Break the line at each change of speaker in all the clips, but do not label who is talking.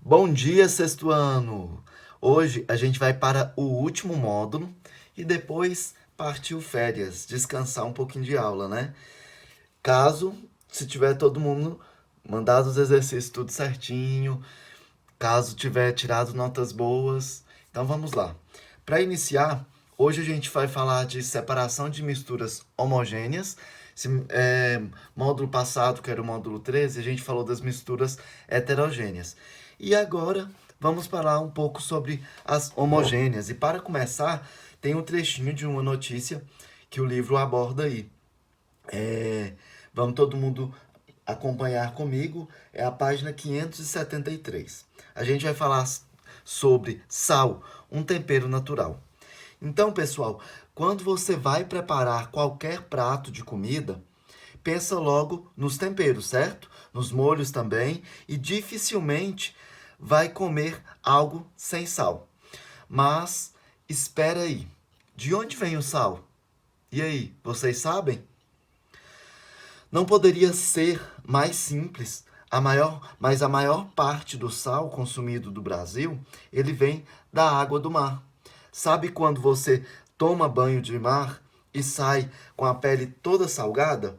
Bom dia, sexto ano! Hoje a gente vai para o último módulo e depois partiu férias, descansar um pouquinho de aula, né? Se tiver todo mundo mandado os exercícios tudo certinho, caso tiver tirado notas boas. Então vamos lá. Para iniciar, hoje a gente vai falar de separação de misturas homogêneas. Módulo passado, que era o módulo 13, a gente falou das misturas heterogêneas. E agora vamos falar um pouco sobre as homogêneas. E para começar, tem um trechinho de uma notícia que o livro aborda aí. Vamos todo mundo acompanhar comigo, é a página 573. A gente vai falar sobre sal, um tempero natural. Então, pessoal, quando você vai preparar qualquer prato de comida, pensa logo nos temperos, certo? Nos molhos também, e dificilmente vai comer algo sem sal. Mas espera aí, de onde vem o sal? E aí, vocês sabem? Não poderia ser mais simples. Mas a maior parte do sal consumido do Brasil, ele vem da água do mar. Sabe quando você toma banho de mar e sai com a pele toda salgada?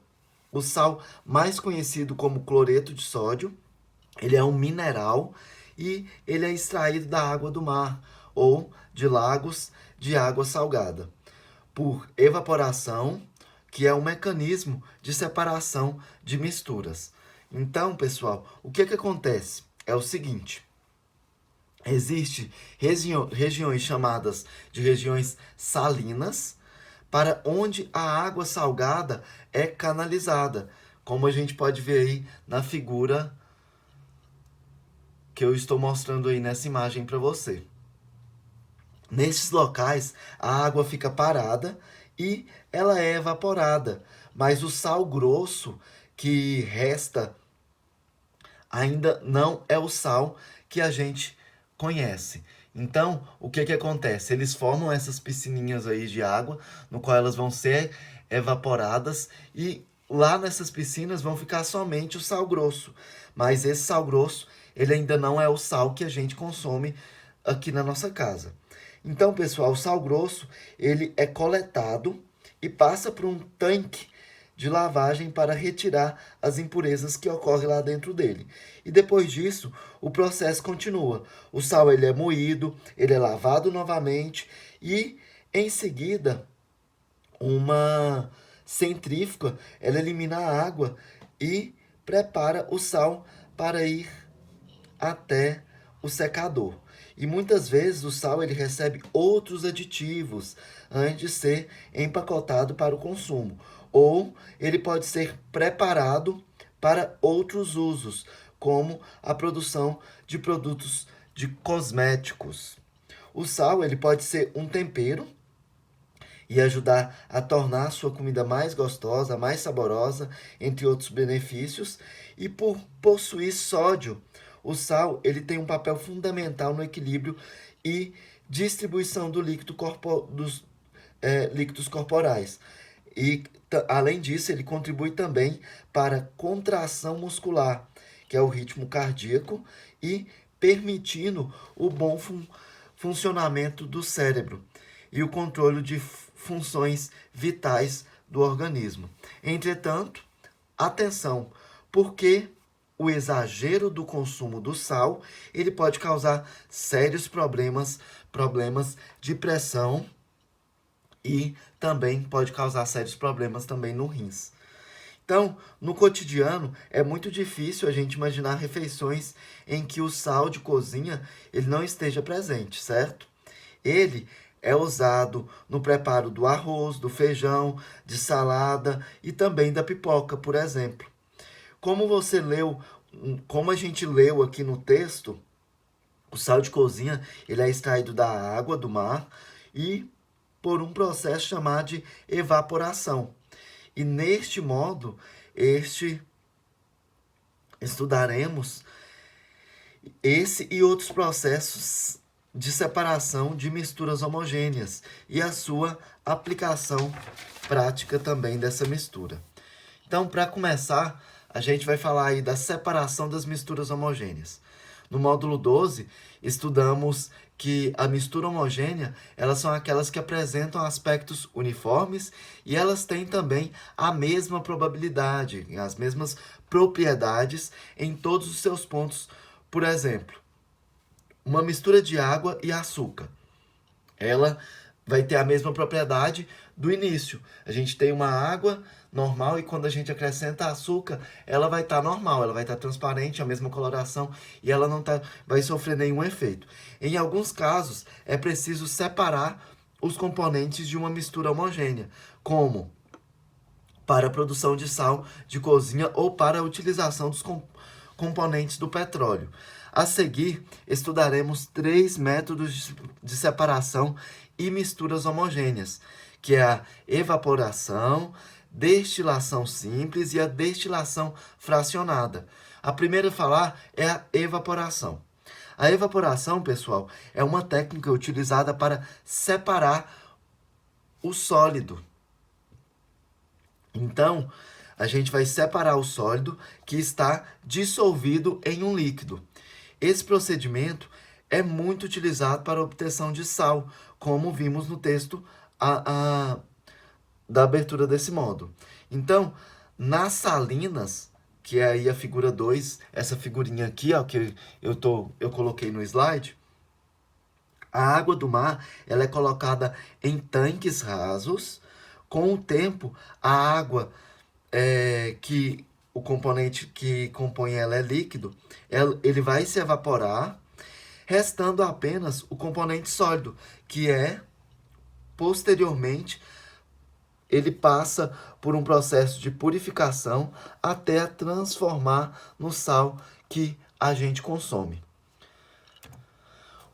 O sal, mais conhecido como cloreto de sódio, ele é um mineral e ele é extraído da água do mar ou de lagos de água salgada por evaporação, que é um mecanismo de separação de misturas. Então, pessoal, o que acontece? É o seguinte: existem regiões chamadas de regiões salinas, para onde a água salgada é canalizada, como a gente pode ver aí na figura que eu estou mostrando aí nessa imagem para você. Nesses locais, a água fica parada e ela é evaporada, mas o sal grosso que resta ainda não é o sal que a gente conhece. Então, o que acontece? Eles formam essas piscininhas aí de água, no qual elas vão ser evaporadas e lá nessas piscinas vão ficar somente o sal grosso. Mas esse sal grosso, ele ainda não é o sal que a gente consome aqui na nossa casa. Então, pessoal, o sal grosso, ele é coletado e passa por um tanque de lavagem para retirar as impurezas que ocorrem lá dentro dele. E depois disso, o processo continua. O sal ele é moído, ele é lavado novamente e em seguida uma centrífuga, ela elimina a água e prepara o sal para ir até o secador. E muitas vezes o sal ele recebe outros aditivos antes de ser empacotado para o consumo, ou ele pode ser preparado para outros usos, como a produção de produtos de cosméticos. O sal ele pode ser um tempero e ajudar a tornar a sua comida mais gostosa, mais saborosa, entre outros benefícios. E por possuir sódio, o sal ele tem um papel fundamental no equilíbrio e distribuição dos líquidos corporais. E, além disso, ele contribui também para a contração muscular, que é o ritmo cardíaco, e permitindo o bom funcionamento do cérebro e o controle de funções vitais do organismo. Entretanto, atenção, porque o exagero do consumo do sal, ele pode causar sérios problemas de pressão e também pode causar sérios problemas também no rins. Então, no cotidiano, é muito difícil a gente imaginar refeições em que o sal de cozinha ele não esteja presente, certo? Ele é usado no preparo do arroz, do feijão, de salada e também da pipoca, por exemplo. Como você leu, como a gente leu aqui no texto, o sal de cozinha ele é extraído da água do mar e por um processo chamado de evaporação. E neste modo, estudaremos esse e outros processos de separação de misturas homogêneas e a sua aplicação prática também dessa mistura. Então, para começar, a gente vai falar aí da separação das misturas homogêneas. No módulo 12, estudamos que a mistura homogênea, elas são aquelas que apresentam aspectos uniformes e elas têm também a mesma probabilidade, as mesmas propriedades em todos os seus pontos. Por exemplo, uma mistura de água e açúcar. Ela vai ter a mesma propriedade do início. A gente tem uma água normal e quando a gente acrescenta açúcar, ela vai estar normal, ela vai estar transparente, a mesma coloração e ela não vai sofrer nenhum efeito. Em alguns casos, é preciso separar os componentes de uma mistura homogênea, como para a produção de sal de cozinha ou para a utilização dos componentes do petróleo. A seguir, estudaremos 3 métodos de separação e misturas homogêneas, que é a evaporação, destilação simples e a destilação fracionada. A primeira a falar é a evaporação. A evaporação, pessoal, é uma técnica utilizada para separar o sólido. Então, a gente vai separar o sólido que está dissolvido em um líquido. Esse procedimento é muito utilizado para a obtenção de sal, como vimos no texto da abertura desse módulo. Então, nas salinas, que é aí a figura 2, essa figurinha aqui, ó, que eu coloquei no slide, a água do mar ela é colocada em tanques rasos. Com o tempo, a água que o componente que compõe ela é líquido, ele vai se evaporar, restando apenas o componente sólido, que é, posteriormente, ele passa por um processo de purificação até transformar no sal que a gente consome.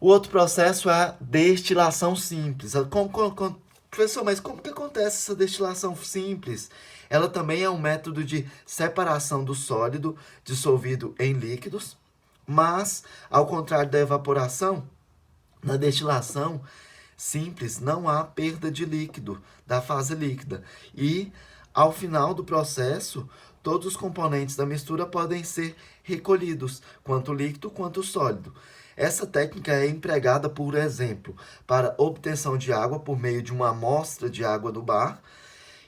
O outro processo é a destilação simples. Professor, mas como que acontece essa destilação simples? Ela também é um método de separação do sólido dissolvido em líquidos, mas, ao contrário da evaporação, na destilação simples não há perda de líquido, da fase líquida. E, ao final do processo, todos os componentes da mistura podem ser recolhidos, quanto líquido quanto sólido. Essa técnica é empregada, por exemplo, para obtenção de água por meio de uma amostra de água do bar.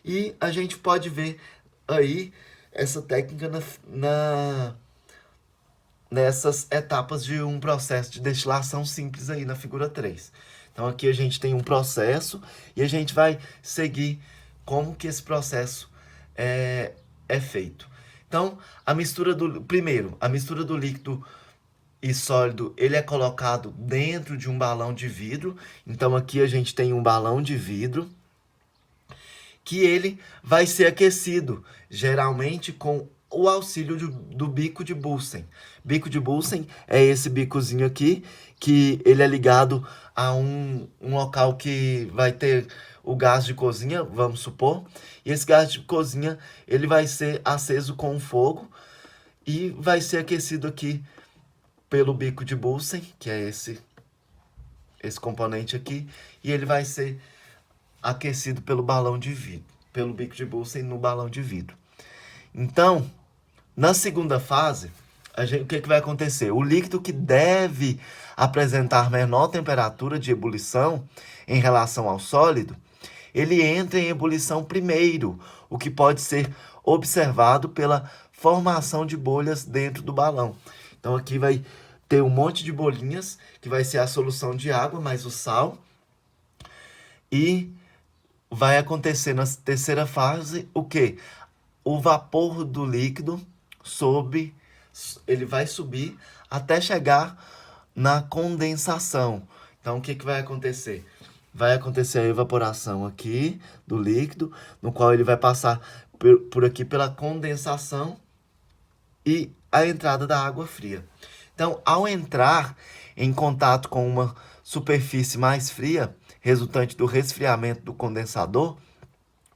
E a gente pode ver aí essa técnica nessas etapas de um processo de destilação simples aí na figura 3. Então aqui a gente tem um processo e a gente vai seguir como que esse processo é feito. Então, a mistura do líquido e sólido, ele é colocado dentro de um balão de vidro. Então, aqui a gente tem um balão de vidro que ele vai ser aquecido, geralmente com o auxílio do bico de Bunsen. Bico de Bunsen é esse bicozinho aqui, que ele é ligado a um local que vai ter o gás de cozinha, vamos supor. E esse gás de cozinha, ele vai ser aceso com um fogo e vai ser aquecido aqui pelo bico de Bunsen, que é esse componente aqui, e ele vai ser aquecido pelo balão de vidro, pelo bico de Bunsen no balão de vidro. Então, na segunda fase, o que vai acontecer? O líquido que deve apresentar menor temperatura de ebulição em relação ao sólido, ele entra em ebulição primeiro, o que pode ser observado pela formação de bolhas dentro do balão. Então, aqui vai ter um monte de bolinhas, que vai ser a solução de água mais o sal. E vai acontecer na terceira fase o quê? O vapor do líquido ele vai subir até chegar na condensação. Então, o que vai acontecer? Vai acontecer a evaporação aqui do líquido, no qual ele vai passar por aqui pela condensação e a entrada da água fria. Então, ao entrar em contato com uma superfície mais fria, resultante do resfriamento do condensador,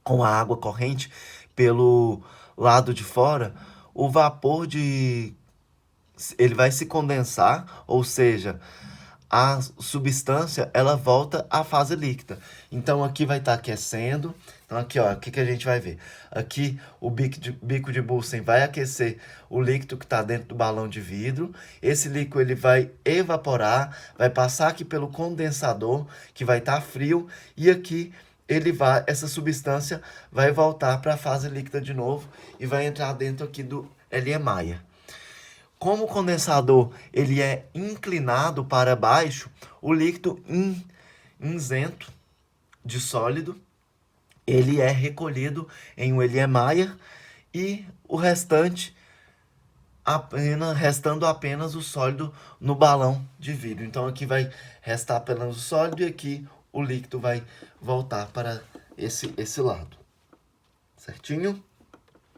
com a água corrente pelo lado de fora, o vapor ele vai se condensar, ou seja, a substância ela volta à fase líquida. Então aqui vai estar aquecendo. Então aqui, ó, o que a gente vai ver? Aqui o bico de Bunsen vai aquecer o líquido que está dentro do balão de vidro. Esse líquido ele vai evaporar, vai passar aqui pelo condensador, que vai estar frio, e aqui essa substância vai voltar para a fase líquida de novo e vai entrar dentro aqui do Erlenmeyer. Como o condensador ele é inclinado para baixo, o líquido isento de sólido ele é recolhido em um Erlenmeyer e o restante restando apenas o sólido no balão de vidro. Então aqui vai restar apenas o sólido e aqui o líquido vai voltar para esse lado. Certinho?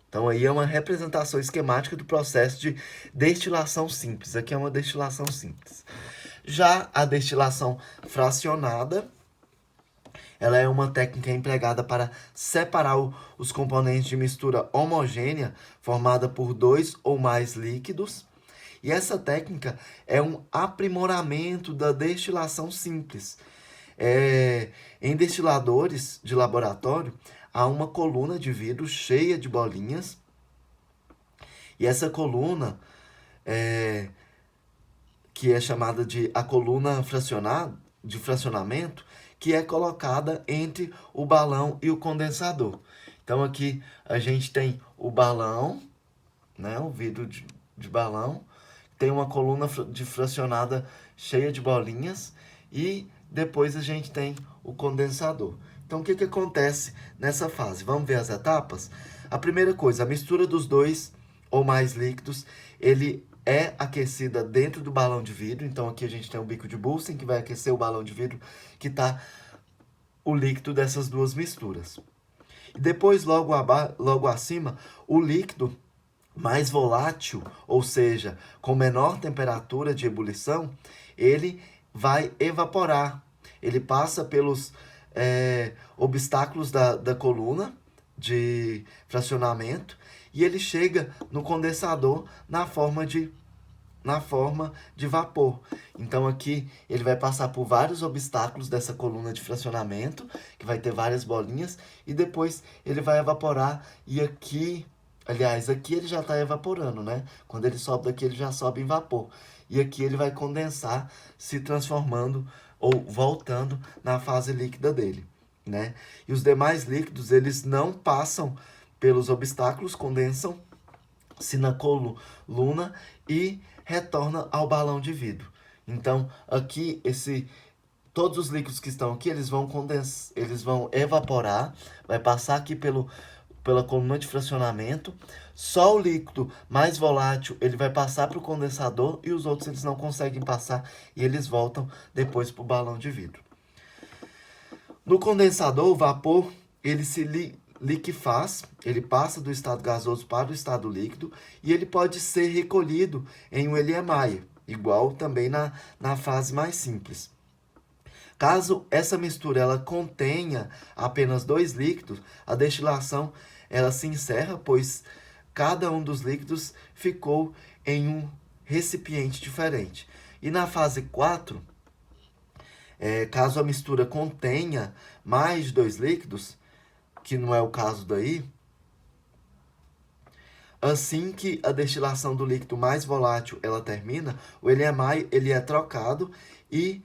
Então aí é uma representação esquemática do processo de destilação simples. Aqui é uma destilação simples. Já a destilação fracionada, ela é uma técnica empregada para separar os componentes de mistura homogênea formada por 2 ou mais líquidos. E essa técnica é um aprimoramento da destilação simples. Em destiladores de laboratório, há uma coluna de vidro cheia de bolinhas. E essa coluna, que é chamada de a coluna de fracionamento, que é colocada entre o balão e o condensador. Então aqui a gente tem o balão, né, o vidro de balão, tem uma coluna de fracionada cheia de bolinhas e depois a gente tem o condensador. Então o que acontece nessa fase? Vamos ver as etapas? A primeira coisa, a mistura dos 2 ou mais líquidos, ele é aquecida dentro do balão de vidro. Então aqui a gente tem o bico de Bunsen que vai aquecer o balão de vidro que está o líquido dessas duas misturas. E depois, logo acima, o líquido mais volátil, ou seja, com menor temperatura de ebulição, ele vai evaporar. Ele passa pelos obstáculos da coluna de fracionamento e ele chega no condensador na forma de vapor. Então aqui ele vai passar por vários obstáculos dessa coluna de fracionamento, que vai ter várias bolinhas, e depois ele vai evaporar e aqui, aliás, aqui ele já está evaporando, né? Quando ele sobe daqui ele já sobe em vapor. E aqui ele vai condensar, se transformando ou voltando na fase líquida dele, né? E os demais líquidos, eles não passam pelos obstáculos, condensam-se na coluna e retorna ao balão de vidro. Então, aqui, todos os líquidos que estão aqui, eles vão evaporar, vai passar aqui pela coluna de fracionamento. Só o líquido mais volátil, ele vai passar para o condensador e os outros eles não conseguem passar e eles voltam depois para o balão de vidro. No condensador, o vapor, ele se liquefaz, ele passa do estado gasoso para o estado líquido e ele pode ser recolhido em um Erlenmeyer, igual também na fase mais simples. Caso essa mistura ela contenha apenas 2 líquidos, a destilação ela se encerra, pois cada um dos líquidos ficou em um recipiente diferente. E na fase 4, caso a mistura contenha mais de 2 líquidos, que não é o caso daí, assim que a destilação do líquido mais volátil ela termina, o Erlenmeyer ele é trocado e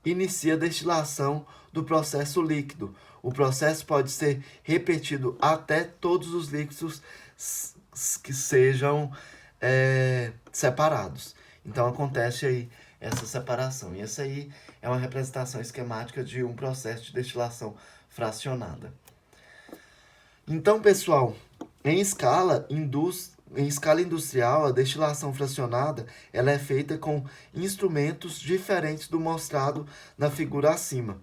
inicia a destilação do processo líquido. O processo pode ser repetido até todos os líquidos que sejam separados. Então acontece aí essa separação. E essa aí é uma representação esquemática de um processo de destilação fracionada. Então, pessoal, em escala industrial, a destilação fracionada ela é feita com instrumentos diferentes do mostrado na figura acima,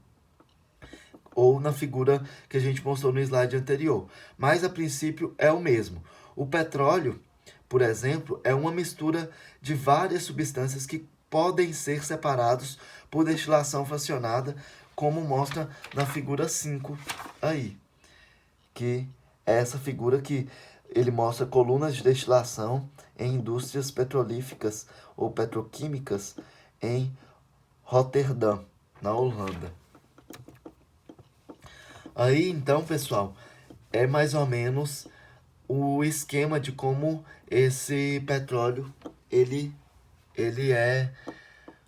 ou na figura que a gente mostrou no slide anterior, mas a princípio é o mesmo. O petróleo, por exemplo, é uma mistura de várias substâncias que podem ser separados por destilação fracionada, como mostra na figura 5 aí, que é essa figura que ele mostra colunas de destilação em indústrias petrolíferas ou petroquímicas em Rotterdam, na Holanda. Aí, então, pessoal, é mais ou menos o esquema de como esse petróleo, ele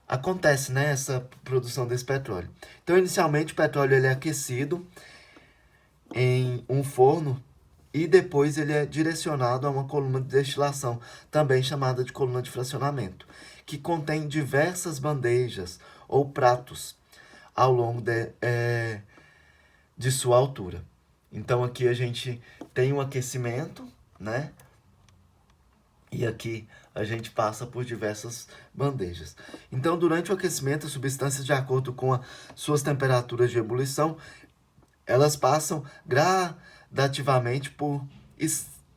acontece, né, essa produção desse petróleo. Então, inicialmente, o petróleo ele é aquecido em um forno e depois ele é direcionado a uma coluna de destilação, também chamada de coluna de fracionamento, que contém diversas bandejas ou pratos ao longo de sua altura. Então aqui a gente tem um aquecimento, né? E aqui a gente passa por diversas bandejas. Então, durante o aquecimento, as substâncias, de acordo com suas temperaturas de ebulição, elas passam gradativamente por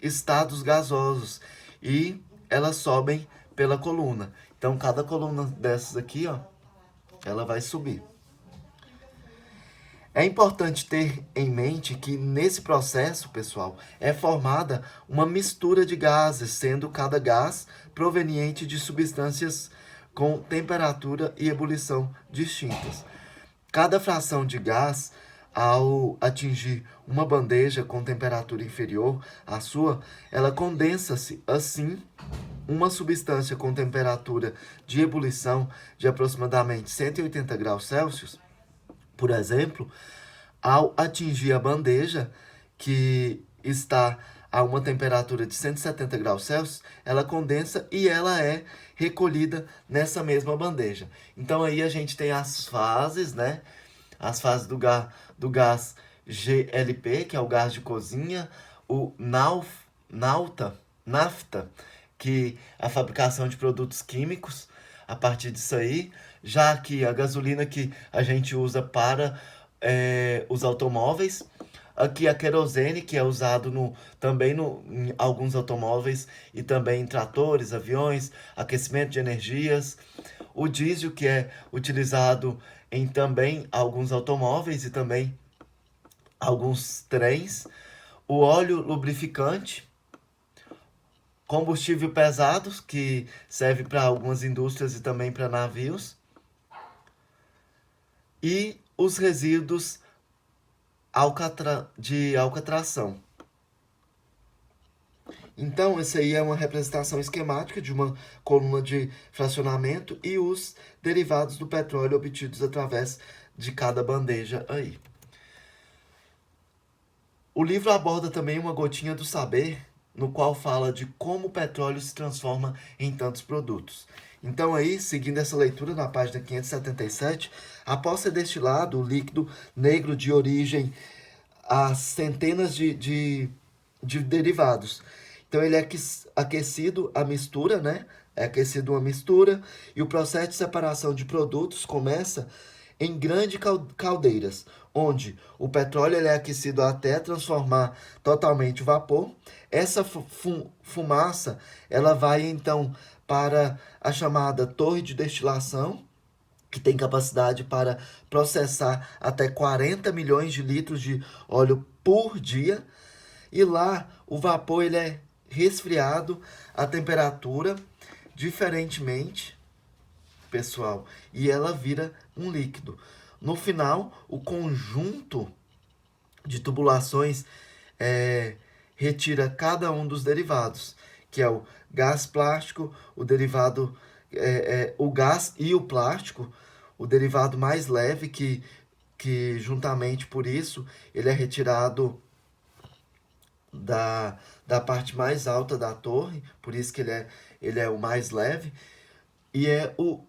estados gasosos e elas sobem pela coluna. Então, cada coluna dessas aqui, ó, ela vai subir. É importante ter em mente que nesse processo, pessoal, é formada uma mistura de gases, sendo cada gás proveniente de substâncias com temperatura e ebulição distintas. Cada fração de gás, ao atingir uma bandeja com temperatura inferior à sua, ela condensa-se assim. Uma substância com temperatura de ebulição de aproximadamente 180 graus Celsius, por exemplo, ao atingir a bandeja, que está a uma temperatura de 170 graus Celsius, ela condensa e ela é recolhida nessa mesma bandeja. Então aí a gente tem as fases, né? As fases do gás GLP, que é o gás de cozinha, o nafta, que é a fabricação de produtos químicos a partir disso aí, já que a gasolina que a gente usa para os automóveis, aqui a querosene, que é usado também em alguns automóveis e também em tratores, aviões, aquecimento de energias, o diesel, que é utilizado em também alguns automóveis e também alguns trens, o óleo lubrificante, combustível pesado, que serve para algumas indústrias e também para navios, e os resíduos de alcatração. Então, essa aí é uma representação esquemática de uma coluna de fracionamento e os derivados do petróleo obtidos através de cada bandeja aí. O livro aborda também uma gotinha do saber, no qual fala de como o petróleo se transforma em tantos produtos. Então aí, seguindo essa leitura na página 577, após ser destilado, o líquido negro de origem a centenas de derivados. Então ele é aquecido a mistura, né? É aquecido uma mistura e o processo de separação de produtos começa em grandes caldeiras, onde o petróleo ele é aquecido até transformar totalmente o vapor. Essa fumaça ela vai então para a chamada torre de destilação, que tem capacidade para processar até 40 milhões de litros de óleo por dia. E lá o vapor ele é resfriado a temperatura diferentemente, pessoal, e ela vira um líquido. No final, o conjunto de tubulações retira cada um dos derivados, que é o gás plástico, o derivado, o gás e o plástico, o derivado mais leve, que juntamente por isso ele é retirado da parte mais alta da torre, por isso que ele é o mais leve, e é o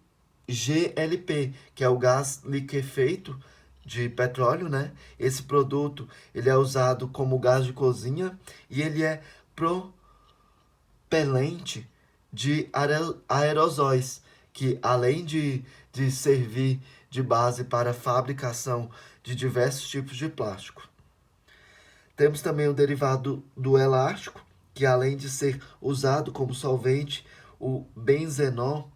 GLP, que é o gás liquefeito de petróleo, né? Esse produto ele é usado como gás de cozinha e ele é propelente de aerosóis, que além de servir de base para a fabricação de diversos tipos de plástico. Temos também o derivado do elástico, que além de ser usado como solvente, o benzenol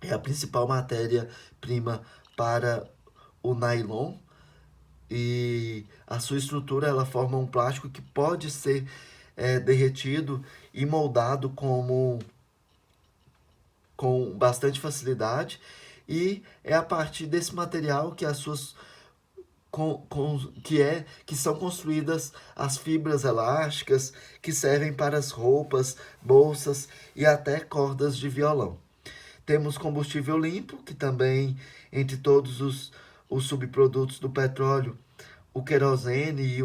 é a principal matéria-prima para o nylon e a sua estrutura ela forma um plástico que pode ser derretido e moldado com bastante facilidade e é a partir desse material que as suas que são construídas as fibras elásticas que servem para as roupas, bolsas e até cordas de violão. Temos combustível limpo, que também, entre todos os subprodutos do petróleo, o querosene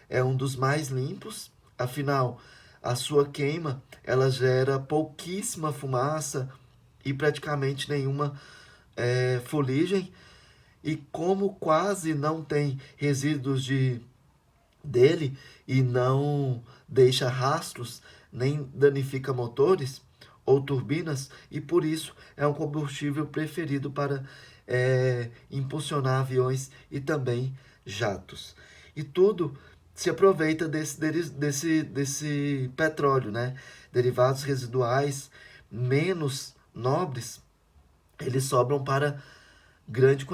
é um dos mais limpos. Afinal, a sua queima ela gera pouquíssima fumaça e praticamente nenhuma fuligem. E como quase não tem resíduos dele e não deixa rastros, nem danifica motores ou turbinas, e por isso é um combustível preferido para impulsionar aviões e também jatos. E tudo se aproveita desse petróleo, né? Derivados residuais menos nobres, eles sobram para em grande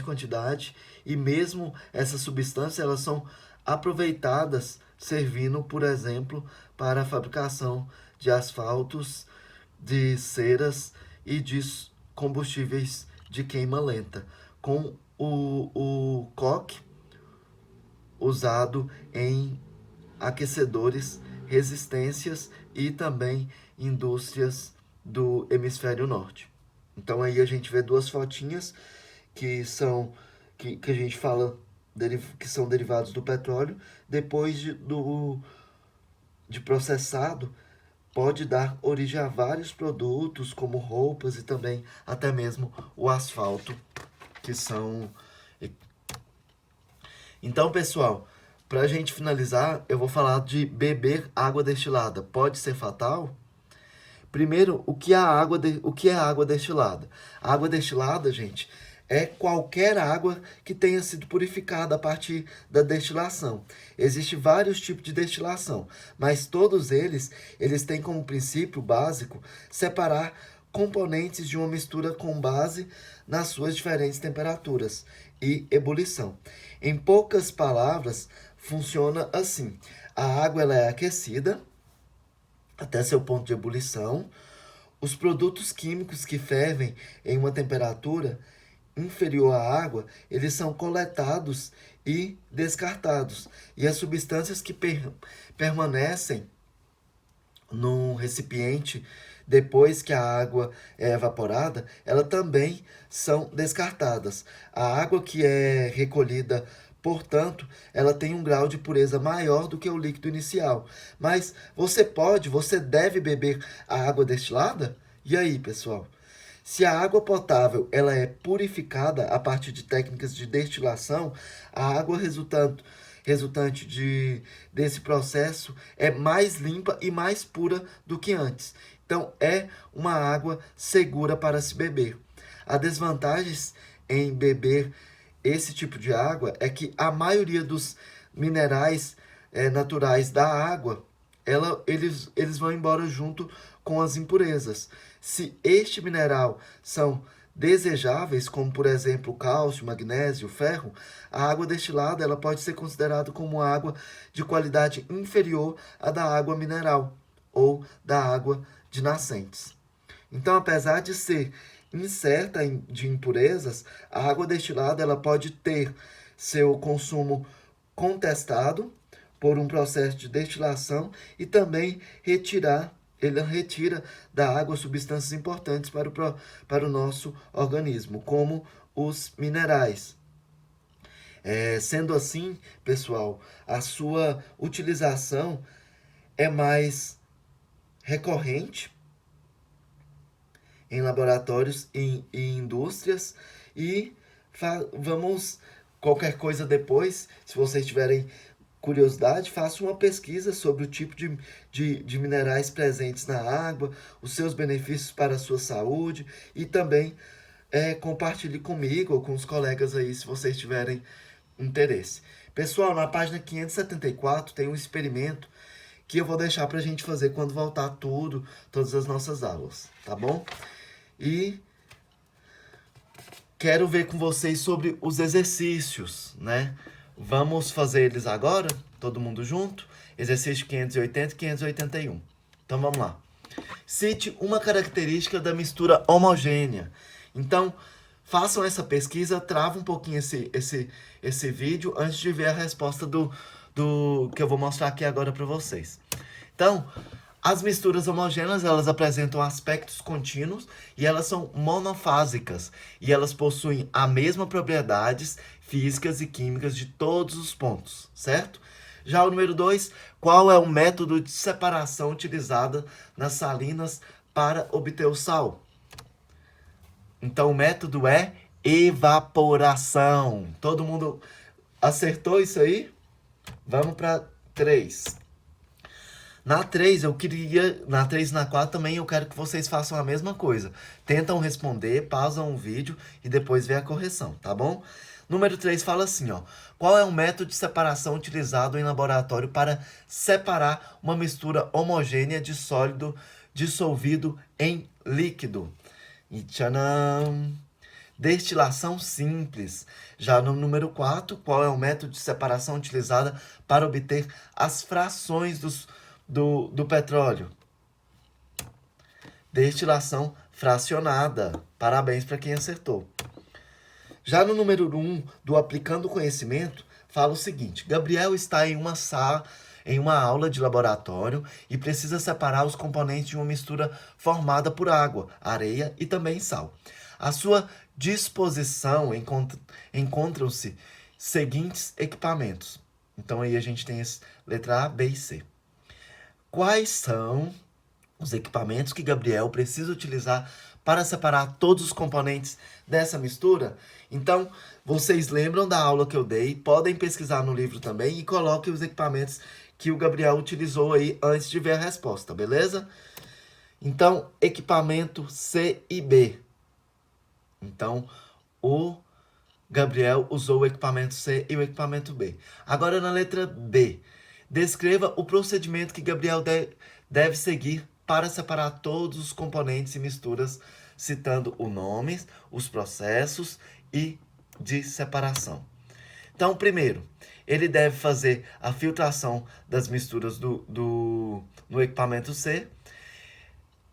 quantidade, e mesmo essas substâncias elas são aproveitadas servindo, por exemplo, para a fabricação de asfaltos, de ceras e de combustíveis de queima lenta, com o coque usado em aquecedores, resistências e também indústrias do hemisfério norte. Então aí a gente vê duas fotinhas que são que a gente fala que são derivados do petróleo. Depois de processado, pode dar origem a vários produtos, como roupas e também até mesmo o asfalto, que são. Então, pessoal, para a gente finalizar, eu vou falar de beber água destilada. Pode ser fatal? Primeiro, o que é água destilada? A água destilada, gente, é qualquer água que tenha sido purificada a partir da destilação. Existem vários tipos de destilação, mas todos eles têm como princípio básico separar componentes de uma mistura com base nas suas diferentes temperaturas e ebulição. Em poucas palavras, funciona assim: a água ela é aquecida até seu ponto de ebulição. Os produtos químicos que fervem em uma temperatura inferior à água, eles são coletados e descartados. E as substâncias que permanecem no recipiente depois que a água é evaporada, elas também são descartadas. A água que é recolhida, portanto, ela tem um grau de pureza maior do que o líquido inicial. Mas você deve beber a água destilada? E aí, pessoal? Se a água potável ela é purificada a partir de técnicas de destilação, a água resultante desse processo é mais limpa e mais pura do que antes. Então, é uma água segura para se beber. Há desvantagens em beber esse tipo de água é que a maioria dos minerais naturais da água, eles vão embora junto com as impurezas. Se este mineral são desejáveis, como por exemplo cálcio, magnésio, ferro, a água destilada ela pode ser considerada como água de qualidade inferior à da água mineral ou da água de nascentes. Então, apesar de ser incerta de impurezas, a água destilada ela pode ter seu consumo contestado por um processo de destilação e também ele retira da água substâncias importantes para o nosso organismo, como os minerais. Sendo assim, pessoal, a sua utilização é mais recorrente em laboratórios e indústrias e vamos, qualquer coisa depois, se vocês tiverem curiosidade, faça uma pesquisa sobre o tipo de minerais presentes na água, os seus benefícios para a sua saúde e também compartilhe comigo ou com os colegas aí, se vocês tiverem interesse. Pessoal, na página 574 tem um experimento que eu vou deixar para a gente fazer quando voltar todas as nossas aulas, tá bom? E quero ver com vocês sobre os exercícios, né? Vamos fazer eles agora, todo mundo junto? Exercício 580 e 581. Então vamos lá. Cite uma característica da mistura homogênea. Então, façam essa pesquisa, trava um pouquinho esse vídeo antes de ver a resposta do que eu vou mostrar aqui agora para vocês. Então, as misturas homogêneas, elas apresentam aspectos contínuos e elas são monofásicas. E elas possuem a mesma propriedades físicas e químicas de todos os pontos, certo? Já o número 2, qual é o método de separação utilizado nas salinas para obter o sal? Então, o método é evaporação. Todo mundo acertou isso aí? Vamos para 3. Na 3, na 3 e na 4 também eu quero que vocês façam a mesma coisa. Tentam responder, pausam o vídeo e depois vê a correção, tá bom? Número 3 fala assim, ó. Qual é o método de separação utilizado em laboratório para separar uma mistura homogênea de sólido dissolvido em líquido? E tchanam! Destilação simples. Já no número 4, qual é o método de separação utilizado para obter as frações do petróleo? Destilação fracionada. Parabéns para quem acertou. Já no número 1, do Aplicando Conhecimento, fala o seguinte: Gabriel está em uma aula de laboratório e precisa separar os componentes de uma mistura formada por água, areia e também sal. À sua disposição encontram-se seguintes equipamentos. Então aí a gente tem as letra A, B e C. Quais são os equipamentos que Gabriel precisa utilizar para separar todos os componentes dessa mistura? Então, vocês lembram da aula que eu dei, podem pesquisar no livro também e coloquem os equipamentos que o Gabriel utilizou aí antes de ver a resposta, beleza? Então, equipamento C e B. Então, o Gabriel usou o equipamento C e o equipamento B. Agora, na letra B, descreva o procedimento que Gabriel deve seguir para separar todos os componentes e misturas, citando o nome, os processos e de separação. Então, primeiro, ele deve fazer a filtração das misturas no equipamento C,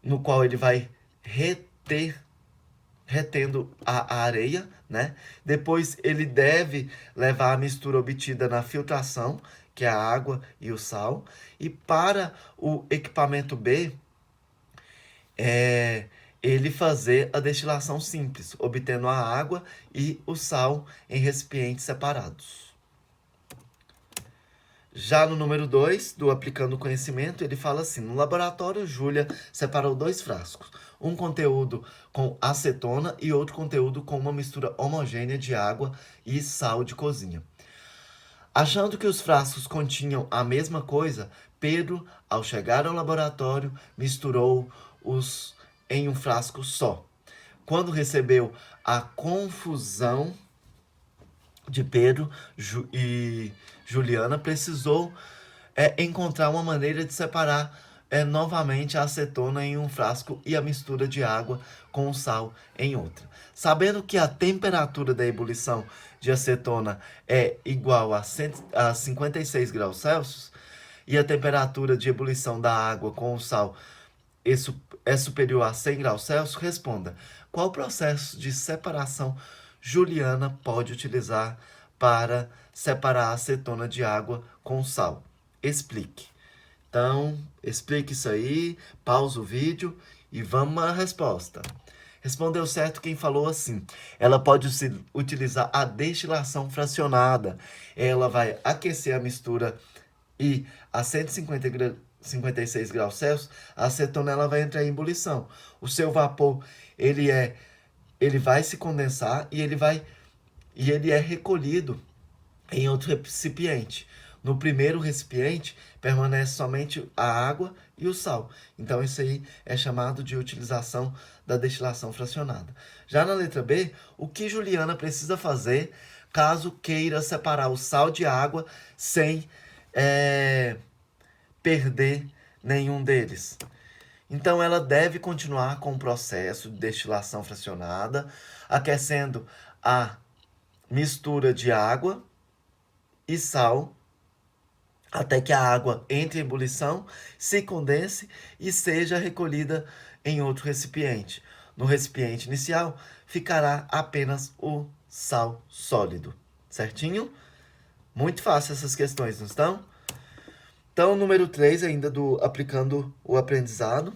no qual ele vai retendo a areia, né? Depois ele deve levar a mistura obtida na filtração, que é a água e o sal. E para o equipamento B, ele fazer a destilação simples, obtendo a água e o sal em recipientes separados. Já no número 2, do Aplicando Conhecimento, ele fala assim: no laboratório, Júlia separou 2 frascos, um conteúdo com acetona e outro conteúdo com uma mistura homogênea de água e sal de cozinha. Achando que os frascos continham a mesma coisa, Pedro, ao chegar ao laboratório, misturou-os em um frasco só. Quando recebeu a confusão de Pedro e Juliana, precisou encontrar uma maneira de separar novamente a acetona em um frasco e a mistura de água com o sal em outra. Sabendo que a temperatura da ebulição de acetona é igual a 56 graus Celsius e a temperatura de ebulição da água com o sal é superior a 100 graus Celsius, responda: qual processo de separação Juliana pode utilizar para separar a acetona de água com sal? Explique. Então, explique isso aí, pausa o vídeo e vamos à resposta. Respondeu certo quem falou assim: ela pode utilizar a destilação fracionada. Ela vai aquecer a mistura e a 56 graus Celsius, a acetona ela vai entrar em ebulição. O seu vapor, ele vai se condensar e ele é recolhido em outro recipiente. No primeiro recipiente, permanece somente a água e o sal. Então, isso aí é chamado de utilização da destilação fracionada. Já na letra B, o que Juliana precisa fazer caso queira separar o sal de água sem perder nenhum deles? Então, ela deve continuar com o processo de destilação fracionada, aquecendo a mistura de água e sal até que a água entre em ebulição, se condense e seja recolhida em outro recipiente. No recipiente inicial ficará apenas o sal sólido. Certinho? Muito fácil essas questões, não estão? Então, número 3 ainda do aplicando o aprendizado.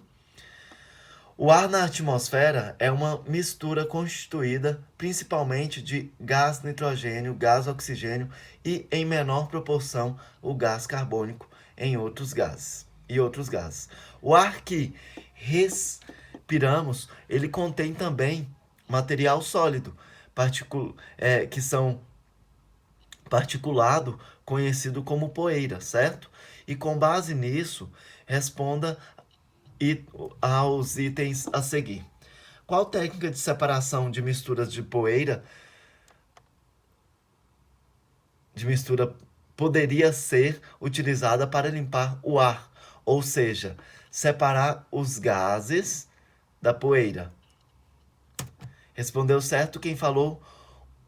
O ar na atmosfera é uma mistura constituída principalmente de gás nitrogênio, gás oxigênio e, em menor proporção, o gás carbônico em outros gases e outros gases. O ar que respiramos, ele contém também material sólido, que são particulado, conhecido como poeira, certo? E com base nisso, responda aos itens a seguir. Qual técnica de separação de misturas de poeira de mistura poderia ser utilizada para limpar o ar? Ou seja, separar os gases da poeira. Respondeu certo quem falou.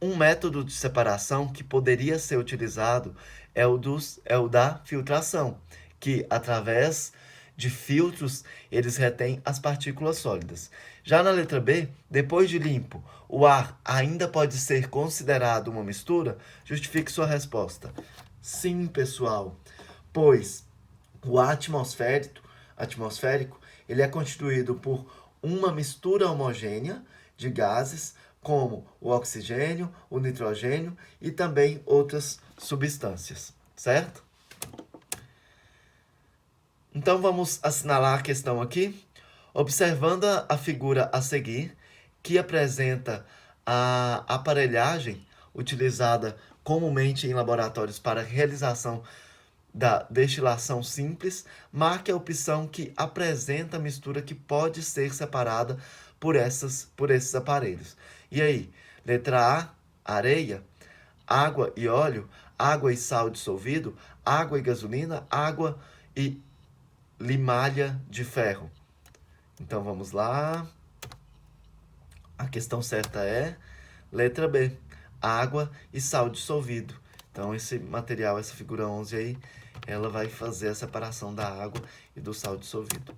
Um método de separação que poderia ser utilizado é o da filtração, que através de filtros eles retêm as partículas sólidas. Já na letra B, depois de limpo, o ar ainda pode ser considerado uma mistura? Justifique sua resposta. Sim, pessoal, pois o ar atmosférico ele é constituído por uma mistura homogênea de gases como o oxigênio, o nitrogênio e também outras substâncias, certo? Então vamos assinalar a questão aqui, observando a figura a seguir, que apresenta a aparelhagem utilizada comumente em laboratórios para realização da destilação simples, marque a opção que apresenta a mistura que pode ser separada por esses aparelhos. E aí, letra A, areia, água e óleo, água e sal dissolvido, água e gasolina, água e limalha de ferro. Então vamos lá. A questão certa é letra B, água e sal dissolvido. Então esse material, essa figura 11 aí, ela vai fazer a separação da água e do sal dissolvido.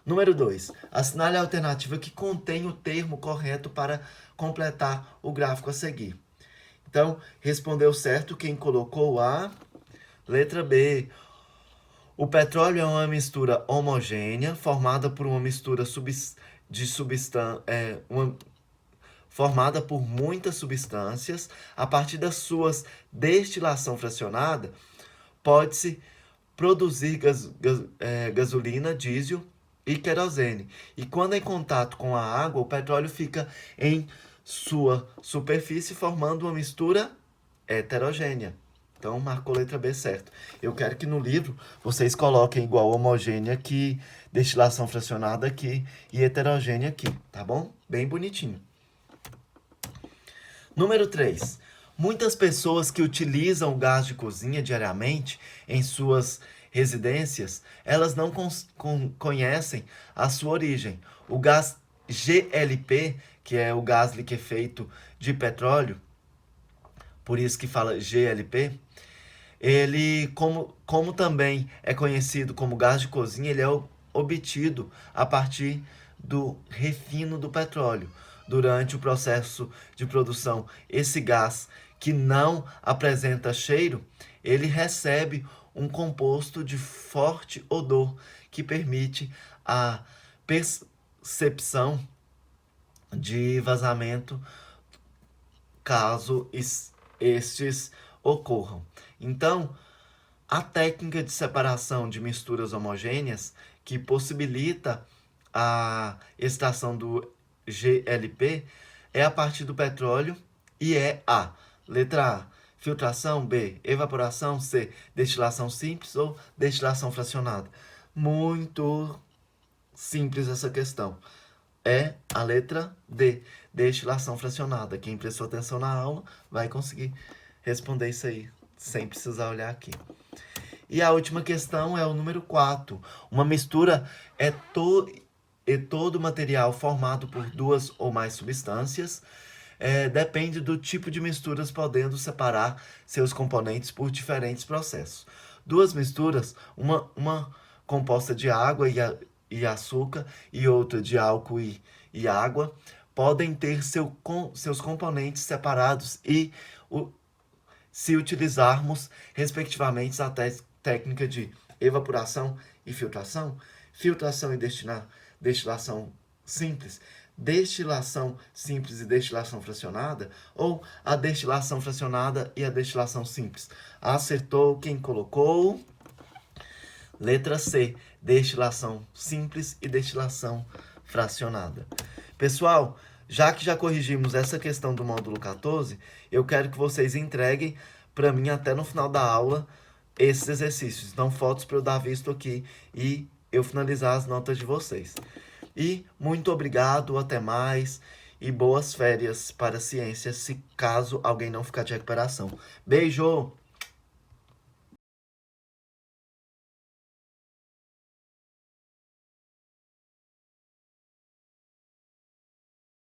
Número 2. Assinale a alternativa que contém o termo correto para completar o gráfico a seguir. Então, respondeu certo quem colocou a letra B. O petróleo é uma mistura homogênea, formada por uma mistura formada por muitas substâncias. A partir das suas destilação fracionada, pode-se produzir gasolina, diesel e querosene. E quando em contato com a água, o petróleo fica em sua superfície formando uma mistura heterogênea. Então, marcou letra B certo. Eu quero que no livro vocês coloquem igual homogênea aqui, destilação fracionada aqui e heterogênea aqui, tá bom? Bem bonitinho. Número 3. Muitas pessoas que utilizam o gás de cozinha diariamente em suas residências, elas não conhecem a sua origem. O gás GLP, que é o gás liquefeito de petróleo, por isso que fala GLP, ele, como também é conhecido como gás de cozinha, ele é obtido a partir do refino do petróleo. Durante o processo de produção, esse gás que não apresenta cheiro, ele recebe um composto de forte odor que permite a percepção de vazamento caso estes ocorram. Então, a técnica de separação de misturas homogêneas que possibilita a extração do GLP é a partir do petróleo e é a letra A, filtração, B, evaporação, C, destilação simples ou destilação fracionada. Muito simples essa questão. É a letra D, destilação fracionada. Quem prestou atenção na aula vai conseguir responder isso aí, sem precisar olhar aqui. E a última questão é o número 4. Uma mistura é todo material formado por duas ou mais substâncias. Depende do tipo de misturas, podendo separar seus componentes por diferentes processos. Duas misturas, uma composta de água e açúcar e outra de álcool e água, podem ter seus componentes separados e se utilizarmos, respectivamente, a técnica de evaporação e filtração, filtração e destilação simples, destilação simples e destilação fracionada, ou a destilação fracionada e a destilação simples. Acertou quem colocou? Letra C, destilação simples e destilação fracionada. Pessoal, já que já corrigimos essa questão do módulo 14, eu quero que vocês entreguem para mim até no final da aula esses exercícios. Então, fotos para eu dar visto aqui e eu finalizar as notas de vocês. E muito obrigado, até mais e boas férias para a ciência, se caso alguém não ficar de recuperação. Beijo!